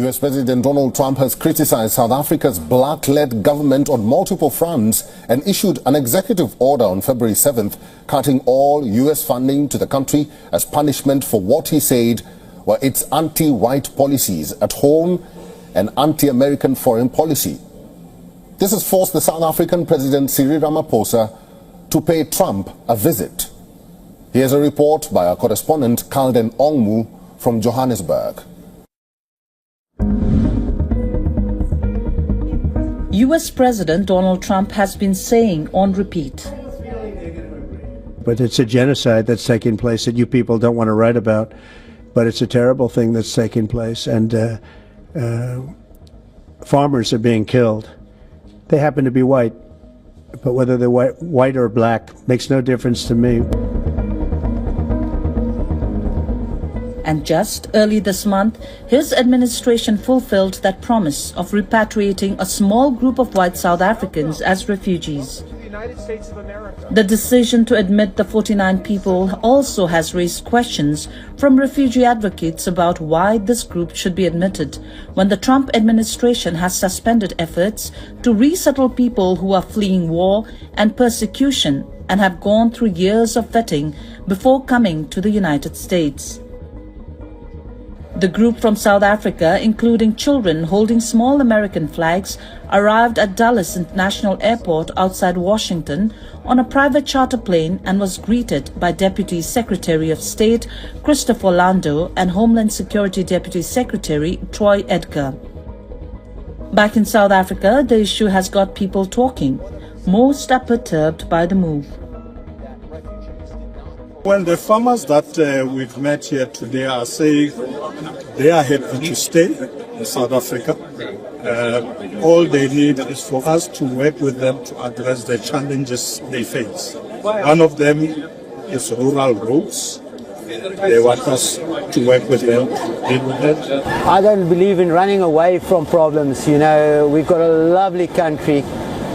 US President Donald Trump has criticized South Africa's black-led government on multiple fronts and issued an executive order on February 7th, cutting all US funding to the country as punishment for what he said were its anti-white policies at home and anti-American foreign policy. This has forced the South African President Cyril Ramaphosa to pay Trump a visit. Here's a report by our correspondent Kalden Ongmu from Johannesburg. US President Donald Trump has been saying on repeat, but it's a genocide that's taking place that you people don't want to write about, but it's a terrible thing that's taking place, and farmers are being killed. They happen to be white, but whether they're white or black makes no difference to me. And just early this month, his administration fulfilled that promise of repatriating a small group of white South Africans as refugees. The decision to admit the 49 people also has raised questions from refugee advocates about why this group should be admitted when the Trump administration has suspended efforts to resettle people who are fleeing war and persecution and have gone through years of vetting before coming to the United States. The group from South Africa, including children holding small American flags, arrived at Dulles International Airport outside Washington on a private charter plane and was greeted by Deputy Secretary of State Christopher Lando and Homeland Security Deputy Secretary Troy Edgar. Back in South Africa, the issue has got people talking. Most are perturbed by the move. Well, the farmers that we've met here today are saying they are happy to stay in South Africa. All they need is for us to work with them to address the challenges they face. One of them is rural roads. They want us to work with them to deal with it. I don't believe in running away from problems. You know, we've got a lovely country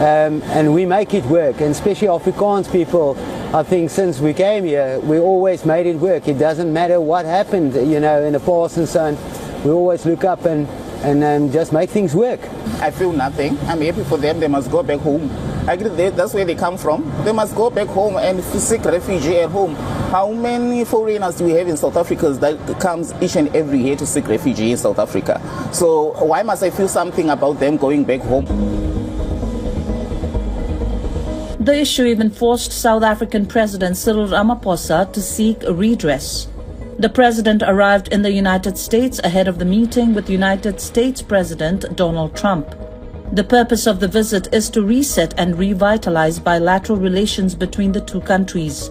and we make it work, and especially Afrikaans people. I think since we came here, we always made it work. It doesn't matter what happened, you know, in the past and so on. We always look up and just make things work. I feel nothing. I'm happy for them. They must go back home. I agree that's where they come from. They must go back home and seek refuge at home. How many foreigners do we have in South Africa that comes each and every year to seek refuge in South Africa? So why must I feel something about them going back home? The issue even forced South African President Cyril Ramaphosa to seek a redress. The president arrived in the United States ahead of the meeting with United States President Donald Trump. The purpose of the visit is to reset and revitalize bilateral relations between the two countries.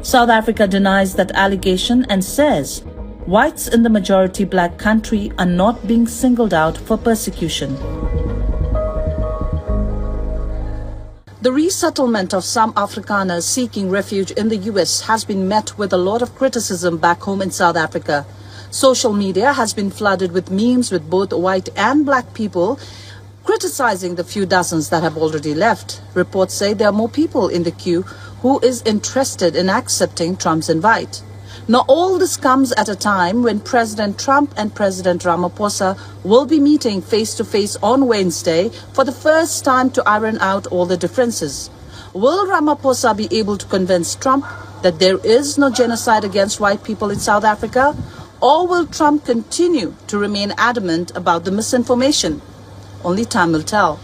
South Africa denies that allegation and says whites in the majority black country are not being singled out for persecution. The resettlement of some Afrikaners seeking refuge in the US has been met with a lot of criticism back home in South Africa. Social media has been flooded with memes with both white and black people criticizing the few dozens that have already left. Reports say there are more people in the queue who is interested in accepting Trump's invite. Now, all this comes at a time when President Trump and President Ramaphosa will be meeting face-to-face on Wednesday for the first time to iron out all the differences. Will Ramaphosa be able to convince Trump that there is no genocide against white people in South Africa? Or will Trump continue to remain adamant about the misinformation? Only time will tell.